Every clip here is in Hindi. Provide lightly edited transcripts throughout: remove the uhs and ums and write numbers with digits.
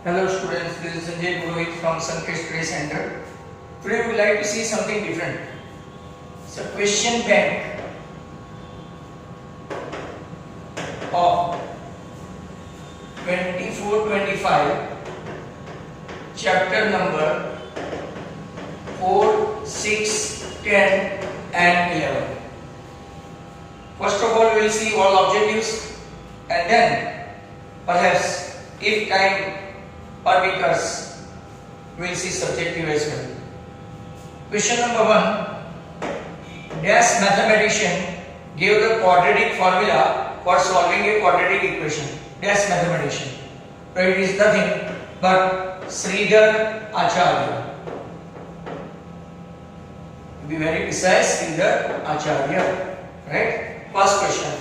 Hello students, this is Sanjay Purohit from Sankesh Study Center. Today we would like to see something different. So question bank of 24-25 chapter number 4, 6, 10 and 11. First of all we will see all objectives and then perhaps if time permits, we will see subjective as well. Question number 1. Dash mathematician gave the quadratic formula for solving a quadratic equation. Dash mathematician. So it is nothing but Sridhar Acharya. To be very precise, Sridhar Acharya. Right? First question.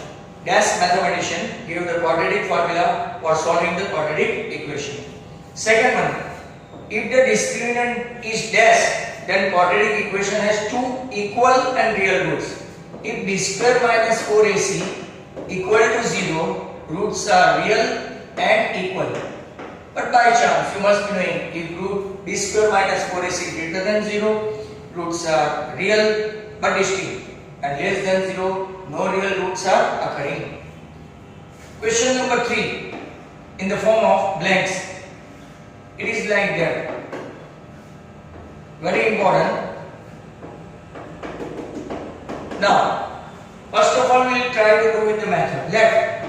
Dash mathematician gave the quadratic formula for solving the quadratic equation. Second one, if the discriminant is dash, then quadratic equation has two equal and real roots. If b square minus 4ac equal to 0, roots are real and equal. But by chance, you must be knowing if root b square minus 4ac greater than 0, roots are real but distinct, and less than 0, no real roots are occurring. Question number 3, in the form of blanks. It is like that. Very important. Now, first of all, we will try to do with the method. Let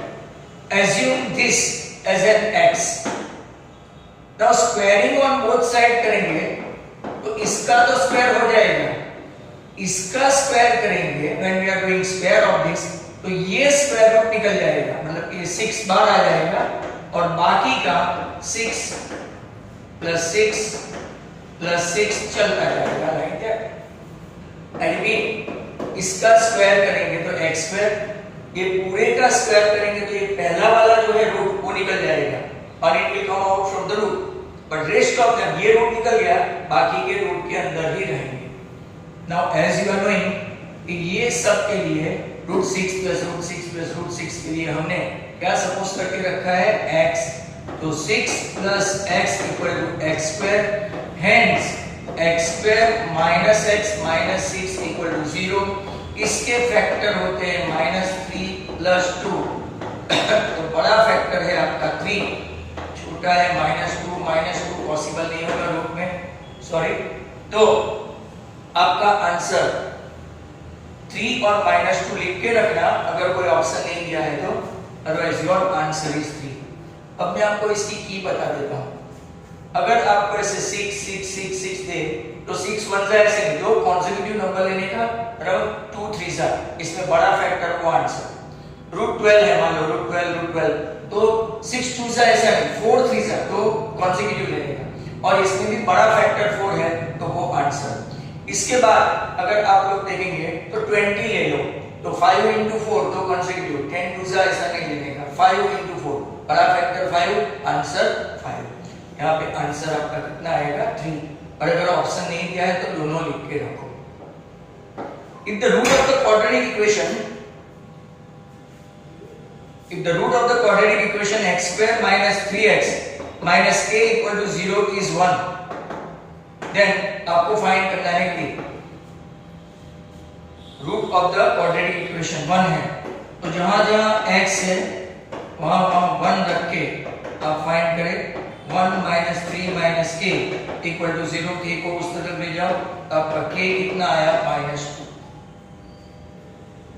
assume this as an x. Now, squaring on both sides करेंगे, तो इसका तो square हो जाएगा. इसका square करेंगे, when we are doing square of this, तो ये square root निकल जाएगा. मतलब ये 6 बार आ जाएगा और बाकी का 6 plus 6 चलता जाएगा लाइक दैट. एंड भी इसका स्क्वायर करेंगे तो x स्क्वायर, ये पूरे का स्क्वायर करेंगे तो ये पहला वाला जो है रूट वो निकल जाएगा और it will come out from the root. But rest of them ये रूट निकल गया, बाकी के रूट के अंदर ही रहेंगे. Now as you are knowing ये सब के लिए root 6 plus root 6 plus root 6 के लिए हमने क्या सपोज करके रखा है x. तो 6 plus x equal to x square, hence x square minus x minus 6 equal to 0. इसके फैक्टर होते हैं -3 plus 2. तो बड़ा फैक्टर है आपका 3, छोटा है -2 पॉसिबल नहीं होगा रूट में, सॉरी. तो आपका आंसर 3 और -2 लिख के रखना अगर कोई ऑप्शन नहीं दिया है तो, अदरवाइज योर आंसर इज 3. अब मैं आपको इसकी की बता देता हूं. अगर आपको ऐसे 6 दे तो 6 1 जा ऐसे नहीं, दो कॉन्सेक्यूटिव नंबर लेने का, बराबर 2 3 जा, इसमें बड़ा फैक्टर को आंसर. रूट 12 है, मान लो रूट 12 तो 6 2 जा ऐसा नहीं, 4 3 जा, तो कॉन्सेक्यूटिव लेने का, और इसमें भी बड़ा फैक्टर 4 है तो वो आंसर. इसके बाद अगर आप लोग देखेंगे तो 20 ले लो तो 5 into 4 तो कॉन्सेक्यूटिव, 10 2 जा ऐसा नहीं लेने का, 5 into 4 बड़ा फैक्टर 5, आंसर 5. यहाँ पे आंसर आपका कितना आएगा 3. और अगर ऑप्शन नहीं दिया है तो दोनों लिख के रखो. If the root of the quadratic equation x square minus 3x minus k equal to 0 is 1, then आपको फाइंड करना है कि root of the quadratic equation 1 है, तो जहां x है वहां 1 रख के आप फाइंड करें 1 minus 3 minus k equal to 0. k को उस तरफ ले जाओ, आपका k कितना आया -2.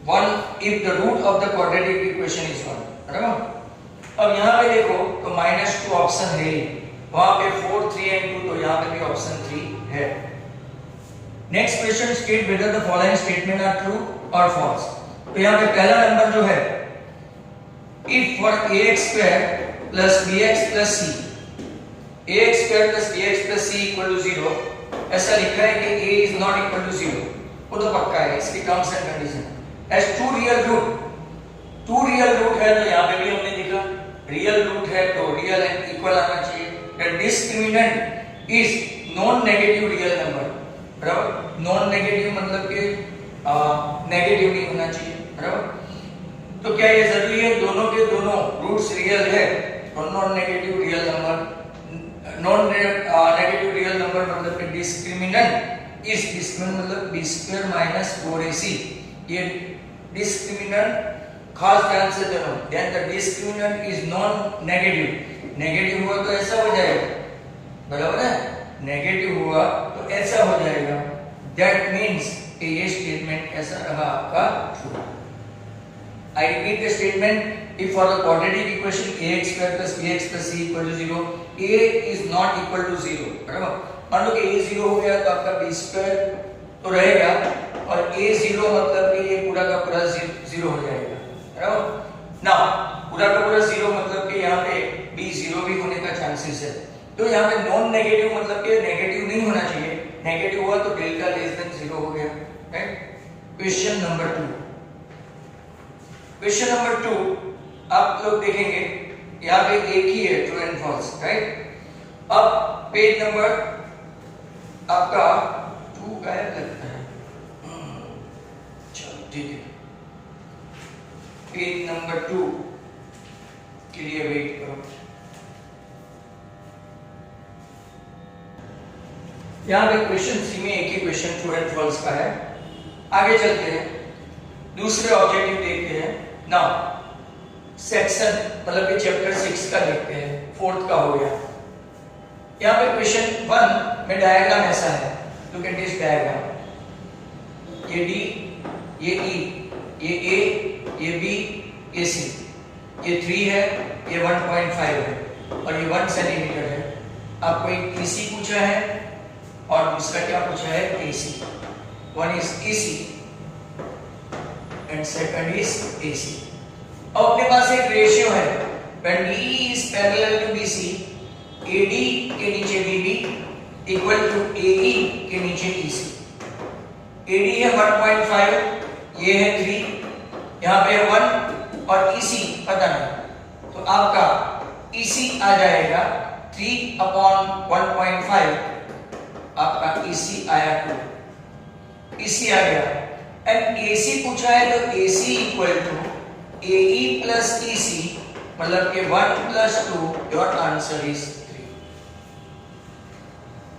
1 if the root of the quadratic equation is 1, बराबर. अब यहाँ पे देखो तो -2 ऑप्शन है, वहां पे 4 3 and 2, तो यहाँ पे भी ऑप्शन 3 है. Next question, state whether the following statement are true or false. तो यहाँ पे पहला नंबर जो है, if for ax square plus bx plus c, ax square plus bx plus c equal to 0, ऐसा लिखा है कि a is not equal to 0, वो तो पक्का है, इसकी terms and condition. has two real root है, तो यहाँ पे भी हमने लिखा रियल रूट है तो रियल एंड इक्वल आना चाहिए. the discriminant is non negative real number, बराबर. नॉन नेगेटिव मतलब कि नेगेटिव नहीं होना चाहिए, बराबर. तो क्या ये जरूरी है दोनों के दोनों रूट्स रियल है और non negative real number non negative real number मतलब कि डिस्क्रिमिनेंट इज डिस्क्रिमिनेंट मतलब b स्क्वायर माइनस 4ac, ये डिस्क्रिमिनेंट खास ध्यान से सुनो, then the discriminant is non negative, negative हुआ तो ऐसा हो जाएगा, बराबर है, नेगेटिव हुआ तो ऐसा हो जाएगा, दैट मींस कि ये स्टेटमेंट ऐसा रहा आपका true. I repeat the statement, if for the quadratic equation ax square plus bx plus c equal to 0, a is not equal to 0, बराबर, मान लो कि a 0 हो गया तो आपका b स्क्वायर तो रहेगा और a 0 मतलब कि ये पूरा का पूरा 0 हो जाएगा, बराबर ना, पूरा का पूरा 0 मतलब कि यहाँ पे b 0 भी होने का चांसेस है, तो यहाँ पे नॉन नेगेटिव मतलब कि नेगेटिव नहीं होना चाहिए, नेगेटिव हुआ तो डेल्टा लेस देन 0 हो गया, right. Question number 2, question number 2 आप लोग देखेंगे यहाँ पे एक ही है, ट्रू एंड फॉल्स, राइट। अब पेज नंबर आपका 2 गायब लगता है, चलो ठीक है, पेज नंबर 2 के लिए वेट करो। यहाँ पे क्वेश्चन सी में एक ही क्वेश्चन ट्रू एंड फॉल्स का है, आगे चलते हैं, दूसरे ऑब्जेक्टिव देखते हैं। नाउ सेक्शन मतलब कि चैप्टर 6 का देखते हैं, 4th का हो गया। यहाँ पे क्वेश्चन 1 में डायग्राम ऐसा है, लुक एट दिस डायग्राम, ये डी, ये ई, ये ए, ये बी, ये सी, ये 3 है, ये 1.5 है और ये 1 सेंटीमीटर है। आपको एक ईसी पूछा है और दूसरा क्या पूछा है, AC. One is EC and second is AC। अब अपने पास एक रेशियो है, when DE is parallel to BC, AD के नीचे BB equal to AE के नीचे EC। AD है 1.5, ये है 3, यहाँ पे 1 और EC पता नहीं, तो आपका EC आ जाएगा 3/1.5, आपका EC आया 2, EC आ गया। एंड AC पूछा है तो AC equal to AE plus EC मतलब कि 1 plus 2, your answer is 3।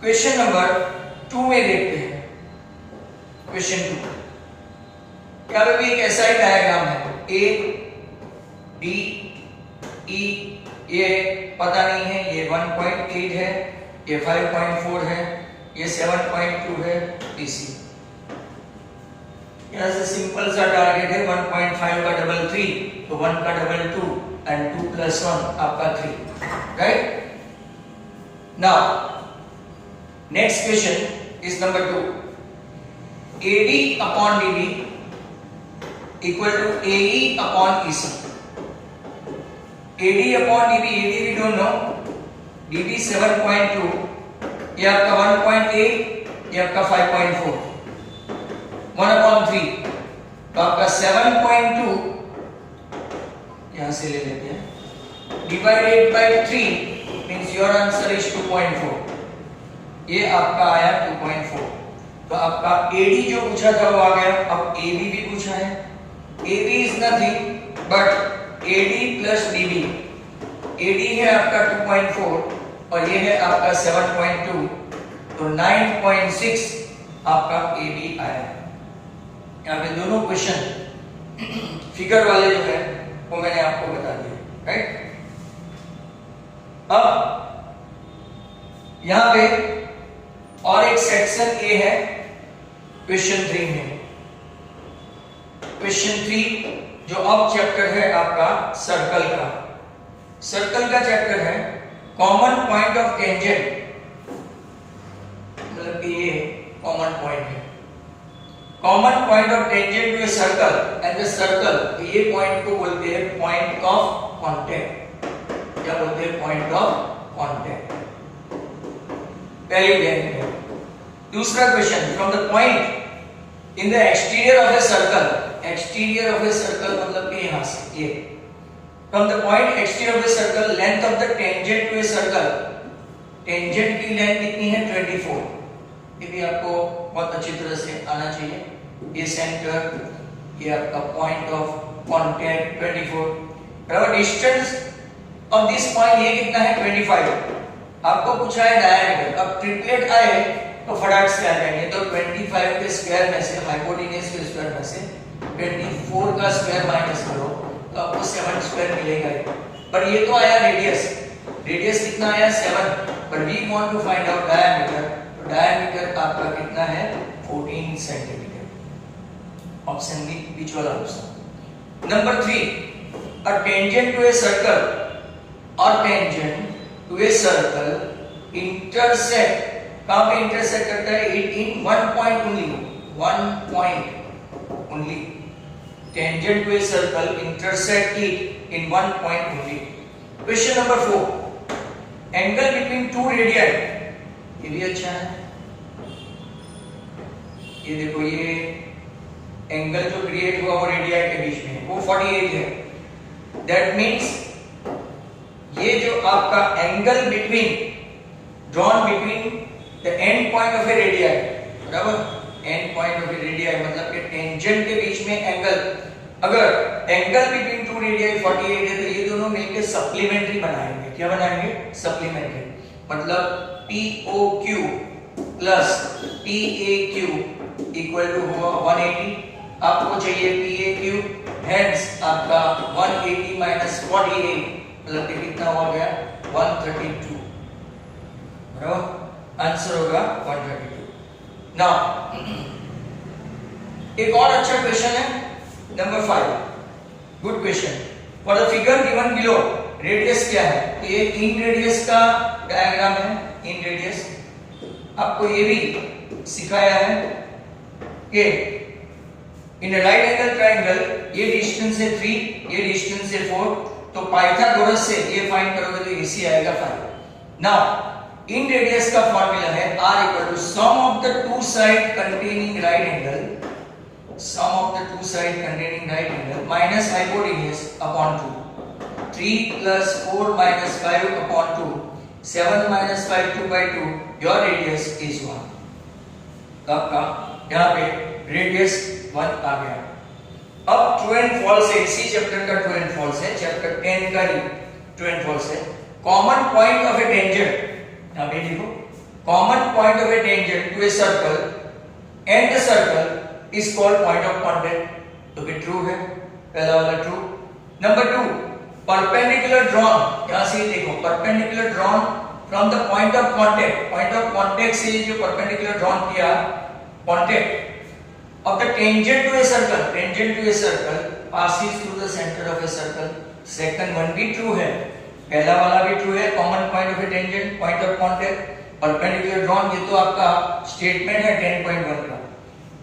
Question number 2 में देखते हैं, क्वेश्चन 2 यहाँ पे भी एक ऐसा ही डायग्राम है, A D E, ये पता नहीं है, ये 1.8 है, ये 5.4 है, ये 7.2 है, DC। यहाँ से सिंपल सा टारगेट है, 1.5 का डबल 3, तो 1 का डबल 2 एंड 2 प्लस 1 आपका 3, right. Now next question is number 2, AD upon DB equal to AE upon EC। AD upon DB, AD we don't know, DB 7.2, ये आपका 1.8, ये आपका 5.4, 1/3, तो आपका 7.2 यहां से ले लेते हैं, divided by 3 means your answer is 2.4, ये आपका आया 2.4, तो आपका AD जो पूछा था वो आ गया। अब AB भी पूछा है, AB is nothing but AD plus DB, AD है आपका 2.4 और ये है आपका 7.2, तो 9.6 आपका AB आया। यहाँ पे दोनों क्वेश्चन फिगर वाले जो है वो मैंने आपको बता दिए, राइट। अब यहाँ पे और एक सेक्शन ए है क्वेश्चन 3 में, क्वेश्चन 3 जो अब चैप्टर है आपका सर्कल का, सर्कल का चैप्टर है, कॉमन पॉइंट ऑफ टेंजेंट मतलब कि ये कॉमन पॉइंट है, common point of tangent to a circle and the circle, तो ये पॉइंट को बोलते हैं पॉइंट ऑफ कांटेक्ट, क्या बोलते हैं, पॉइंट ऑफ कांटेक्ट, पहली ध्यान। दूसरा question, from the point in the exterior of a circle, exterior of a circle मतलब कि यहां से ये, from the point exterior of a circle, length of the tangent to a circle, tangent की लेंथ कितनी है 24, ये भी आपको बहुत अच्छी तरह से आना चाहिए। ये सेंटर, ये आपका पॉइंट ऑफ कांटेक्ट 24, बराबर डिस्टेंस ऑफ दिस पॉइंट ये कितना है 25, आपको पूछा है डायमीटर, अब ट्रिपलेट आए तो फटाक से आ जाएंगे। तो 25 के स्क्वायर में से हाइपोटेन्यूज के स्क्वायर में से 24 का स्क्वायर माइनस करो तो आपको 7 स्क्वायर मिलेगा। पर ये तो आया रेडियस, रेडियस कितना आया 7, पर we want to find out diameter, तो डायमीटर आपका कितना है 14 सेंटीमीटर। ऑप्शन बी बीच वाला option. Number 3, a tangent to a circle और tangent to a circle intersect, कहां पे इंटरसेक्ट करता है, it in one point only, one point only. Tangent to a circle intersect it in one point only. Question number 4, angle between two radian, ये भी अच्छा है। ये देखो ये एंगल जो क्रिएट हुआ वो रेडियन के बीच में वो 48 है। दैट मींस ये जो आपका angle between drawn between the end point of a radian, बराबर, end point of a radian मतलब कि टेंजेंट के बीच में एंगल, अगर एंगल बिटवीन टू रेडियन 48 है तो ये दोनों मिलकर सप्लीमेंट्री बनाएंगे। क्या बनाएंगे, सप्लीमेंट्री, मतलब POQ plus PAQ equal to होगा 180। आपको चाहिए PAQ, हेंस आपका 180 माइनस 48 मतलब कि कितना हो गया 132, बराबर, आंसर होगा 132। नाउ एक और अच्छा क्वेश्चन है number 5, good question. For the figure given below, radius क्या है, ये इन रेडियस का डायग्राम है, इन रेडियस। आपको ये भी सिखाया है कि इन राइट एंगल ट्रायंगल ये डिस्टेंस है 3, ये डिस्टेंस है 4, तो पाइथागोरस से ये फाइंड करोगे तो इसी आएगा 5। नाउ इन रेडियस का फार्मूला है r equal to sum of the two side containing right angle, sum of the two side containing right angle minus hypotenuse upon 2, 3 plus 4 minus 5 upon 2, 7 minus 5 2/2, your radius is 1। आपका यहाँ पे रेडियस 1 आ गया। अब ट्रू एंड फॉल्स है, इसी चैप्टर का ट्रू एंड फॉल्स है, चैप्टर 10 का ही ट्रू एंड फॉल्स है। Common point of a tangent, यहां पे देखो, common point of a tangent to a circle and the circle is called point of contact, तो कि ट्रू है, पहला वाला ट्रू। नंबर 2, परपेंडिकुलर ड्रॉन, यहां से देखो perpendicular drawn from the point of contact, point of contact से जो परपेंडिकुलर ड्रॉन किया contact of the tangent to a circle, tangent to a circle passes through the center of a circle। second one भी true है, पहला वाला भी true है, common point of a tangent, point of contact, perpendicular drawn, ये तो आपका स्टेटमेंट है 10.1 का।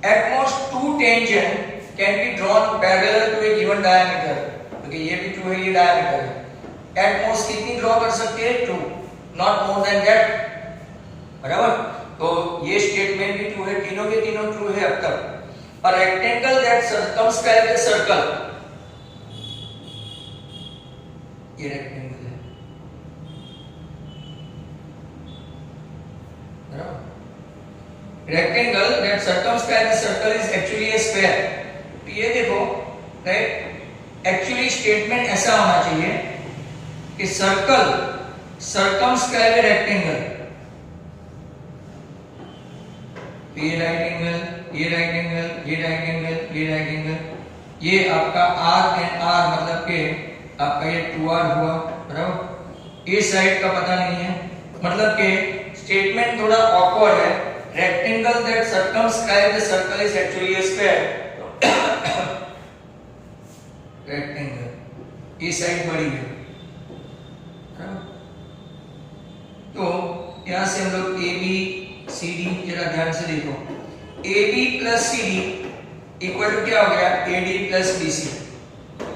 at most two tangent can be drawn parallel to a given diameter, क्योंकि ये भी true है, ये diameter है। at most कितनी ड्रॉ कर सकते हैं, 2, not more than that, बराबर। तो ये स्टेटमेंट भी ट्रू है, तीनों के तीनों ट्रू है अब तक। A rectangle that circumscribes a circle, ये रेक्टेंगल है, rectangle that circumscribes a circle is actually a square। तो ये देखो, राइट, एक्चुअली स्टेटमेंट ऐसा होना चाहिए कि सर्कल circumscribe a rectangle, ये राइट एंगल, ये राइट एंगल, ये राइट एंगल, ये राइट एंगल, ये आपका आर एंड आर मतलब के आपका ये 2r हुआ, बराबर। ये साइड का पता नहीं है, मतलब के स्टेटमेंट थोड़ा ऑकवर्ड है। Rectangle that circumscribe the circle is actually A square, rectangle ये साइड बड़ी है, तो यहां से हम लोग ए बी सी डी, जरा ध्यान से देखो, A B plus C D equal to क्या हो गया, A D plus B C.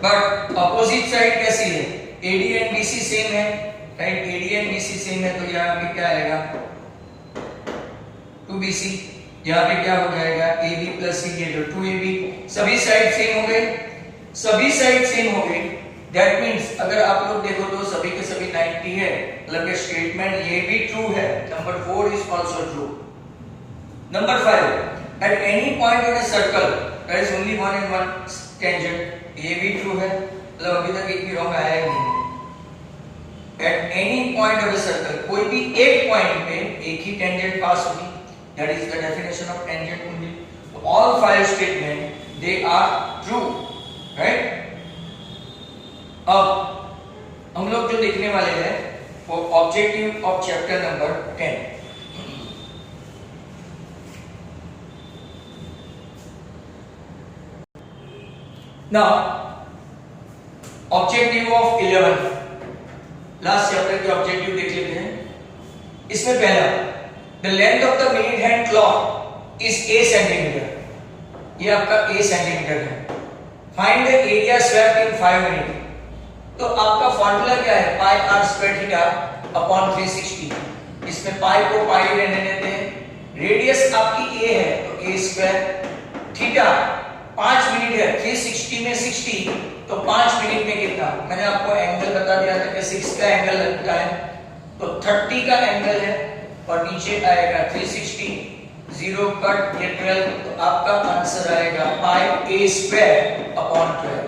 But opposite side कैसी है, A D and B C same है, right, A D and B C same है, तो यहाँ पे क्या आएगा 2bc, यहाँ पे क्या हो जाएगा ए बी प्लस सी, ये जो 2ab, सभी साइड सेम हो गए, सभी साइड सेम हो गए। दैट मींस अगर आप लोग देखो तो सभी के सभी 90 है, मतलब ये स्टेटमेंट ये भी ट्रू है। Number 4 is also true. Number 5, at any point in a circle there is only one and one tangent, ये भी ट्रू है, मतलब अभी तक एक भी रॉन्ग आया ही नहीं। Eight any point of a circle, कोई भी एक पॉइंट पे एक ही टेंजेंट पास होगी, that is the definition of tangent only. All 5 statement they are true, right. अब हम लोग जो देखने वाले हैं वो objective of chapter number 10। Now objective of 11, last chapter के ऑब्जेक्टिव देख लेते हैं। इसमें पहला, the length of the minute hand clock is a centimetre, ये आपका a सेंटीमीटर है। Find the area swept in 5 minute. तो आपका फॉर्मूला क्या है, pi r square theta upon 360। इसमें पाई को पाई रहने देते हैं, रेडियस आपकी a है तो a स्क्वायर, थीटा 5 मिनट है, 360 में 60 तो 5 मिनट में कितना, मैंने आपको एंगल बता दिया था कि 6 का एंगल लगता है तो 30 का एंगल है और नीचे आएगा 360, 0 कट, ये 12, तो आपका आंसर आएगा pi a square upon 12।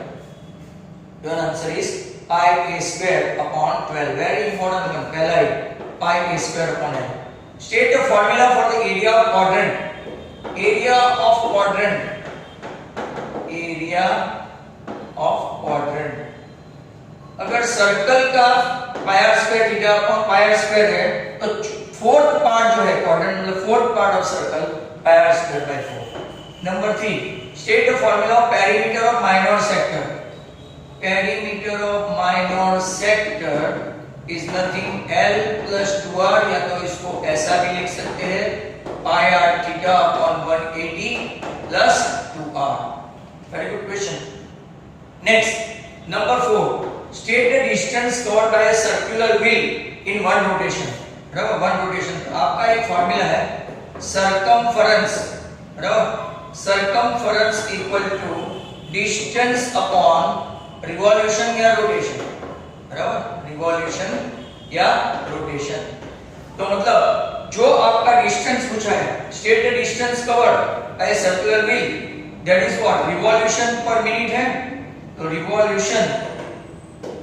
Your answer is pi a square upon 12। Very important one, पहला ही pi a square upon 12। State the formula for the area of quadrant. Area of quadrant, area of quadrant, अगर सर्कल का pi r square theta upon pi r square है तो फोर्थ पार्ट जो है क्वाड्रेंट मतलब fourth part of circle pi r square by 4। Number 3, state the formula of perimeter of minor sector. Perimeter of minor sector is nothing L plus 2r, या तो इसको ऐसा भी लिख सकते हैं pi r theta upon 180 plus 2r। Very good question. Next, number 4, state the distance covered by a circular wheel in one rotation. बराबर, वन रोटेशन आपका एक फार्मूला है सर्कमफरेंस, बराबर, circumference equal to distance upon revolution या रोटेशन, बराबर, रिवॉल्यूशन या रोटेशन। तो मतलब जो आपका डिस्टेंस पूछा है, state the distance covered by a circular wheel, that is what, revolution पर मिनट है तो रिवॉल्यूशन,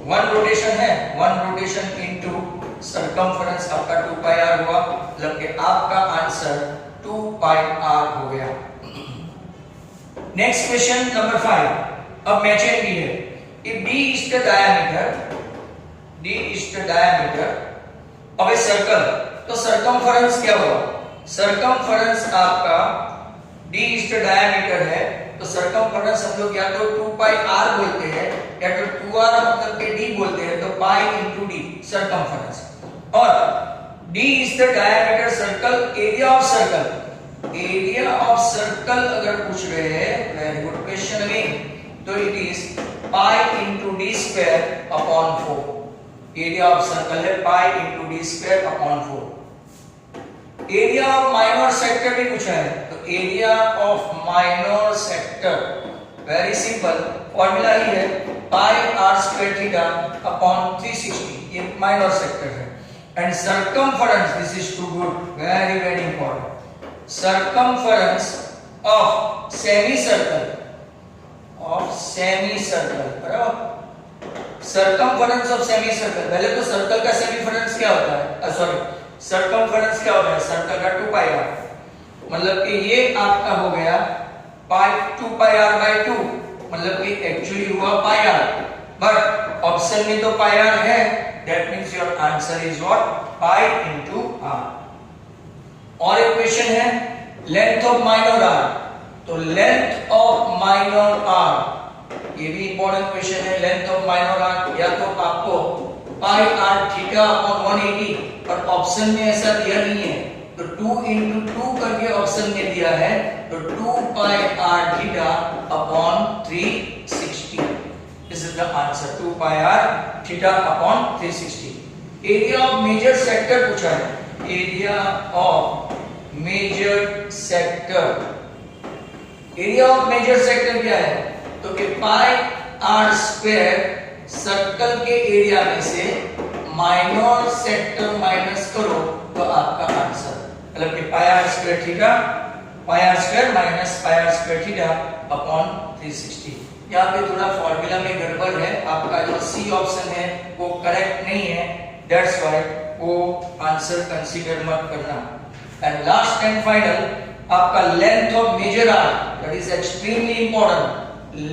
वन रोटेशन है, वन रोटेशन इनटू सर्कमफरेंस आपका 2 पाई r हुआ, मतलब कि आपका आंसर 2 पाई r हो गया। नेक्स्ट क्वेश्चन नंबर 5, अब मैचेंग भी है। If d is the diameter, d is the diameter of a circle, तो सर्कमफरेंस क्या हुआ, सर्कमफरेंस आपका d is the diameter है तो सर्कमफरेंस हम लोग या तो 2 पाई r बोलते हैं या तो 2r मतलब के d बोलते हैं, तो पाई इनटू d सर्कमफरेंस। और d is the diameter circle, area of circle, area of circle अगर पूछ रहे हैं, वेरी गुड क्वेश्चन अगेन, तो it is pi into d square upon 4। Area of circle है pi into d square upon 4। Area of minor sector भी पूछा है, तो area of minor sector very simple, formula ही है pi r square theta upon 360, ये माइनर सेक्टर है। And circumference, this is too good, very very important, circumference of semi circle, of semi circle, बराबर, सर्कमफरेंस ऑफ सेमी सर्कल। पहले तो सर्कल का सेमीफरेंस क्या होता है, सॉरी सर्कमफरेंस क्या होता है, सर्कल का 2 पाई r, मतलब कि ये आपका हो गया पाई 2 पाई r बाय 2, मतलब कि एक्चुअली हुआ पाई r, बट ऑप्शन में तो पाई r है, that means your answer is what, pi into r। और एक क्वेश्चन है लेंथ ऑफ माइनर r, तो लेंथ ऑफ माइनर r, ये भी इंपॉर्टेंट क्वेश्चन है। लेंथ ऑफ माइनर r या तो आपको पाई r थीटा अपॉन 180, पर ऑप्शन में ऐसा दिया नहीं है, तो 2 into 2 करके ऑप्शन में दिया है, तो 2 pi r theta upon 360, this is the answer, 2 pi r theta upon 360। Area of major sector पूछा है, area of major sector, area of major sector क्या है, तो कि पाई r स्क्वायर सर्कल के एरिया में से माइनर सेक्टर माइनस करो तो आपका आंसर, मतलब कि pi r square theta, pi r square minus pi r square theta upon 360। यहाँ पे थोड़ा फॉर्मूला में गड़बड़ है, आपका जो सी ऑप्शन है वो करेक्ट नहीं है, दैट्स व्हाई वो आंसर कंसीडर मत करना। एंड लास्ट एंड फाइनल आपका length of major arc, that is extremely important.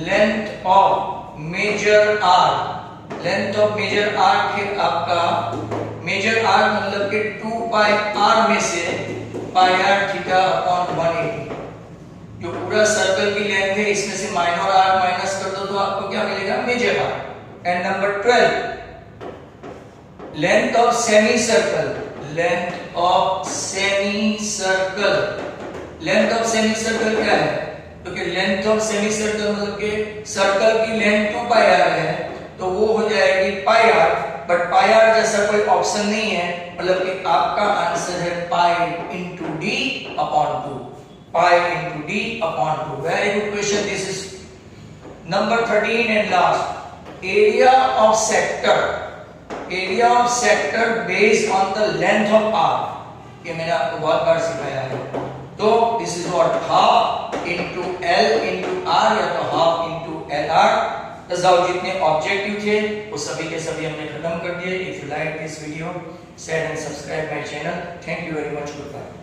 Length of major arc, length of major arc है आपका, मेजर आर्क मतलब कि 2 पाई आर में से पाई आर थीटा अपॉन 180, जो पूरा सर्कल की लेंथ है इसमें से माइनर आर माइनस कर दो तो आपको क्या मिलेगा, major R. And number 12, length of semi circle, length of semi circle. Length of semi circle क्या है, क्योंकि लेंथ ऑफ सेमी सर्कल मतलब कि सर्कल की लेंथ 2 पाई आर है तो वो हो जाएगी पाई आर, बट पाई आर जैसा कोई ऑप्शन नहीं है, मतलब कि आपका आंसर है pi into D upon 2, pi into D upon 2। Very good question this is. Number 13 and last, area of sector, area of sector based on the length of arc, ये मैंने आपको बहुत बार सिखाया है। तो this is what, half into L into R या तो हाफ इंटू एल आर। तो जितने ऑब्जेक्टिव थे वो सभी के सभी हमने खत्म कर दिए। If you like this video, share and subscribe my channel. Thank you very much, good bye.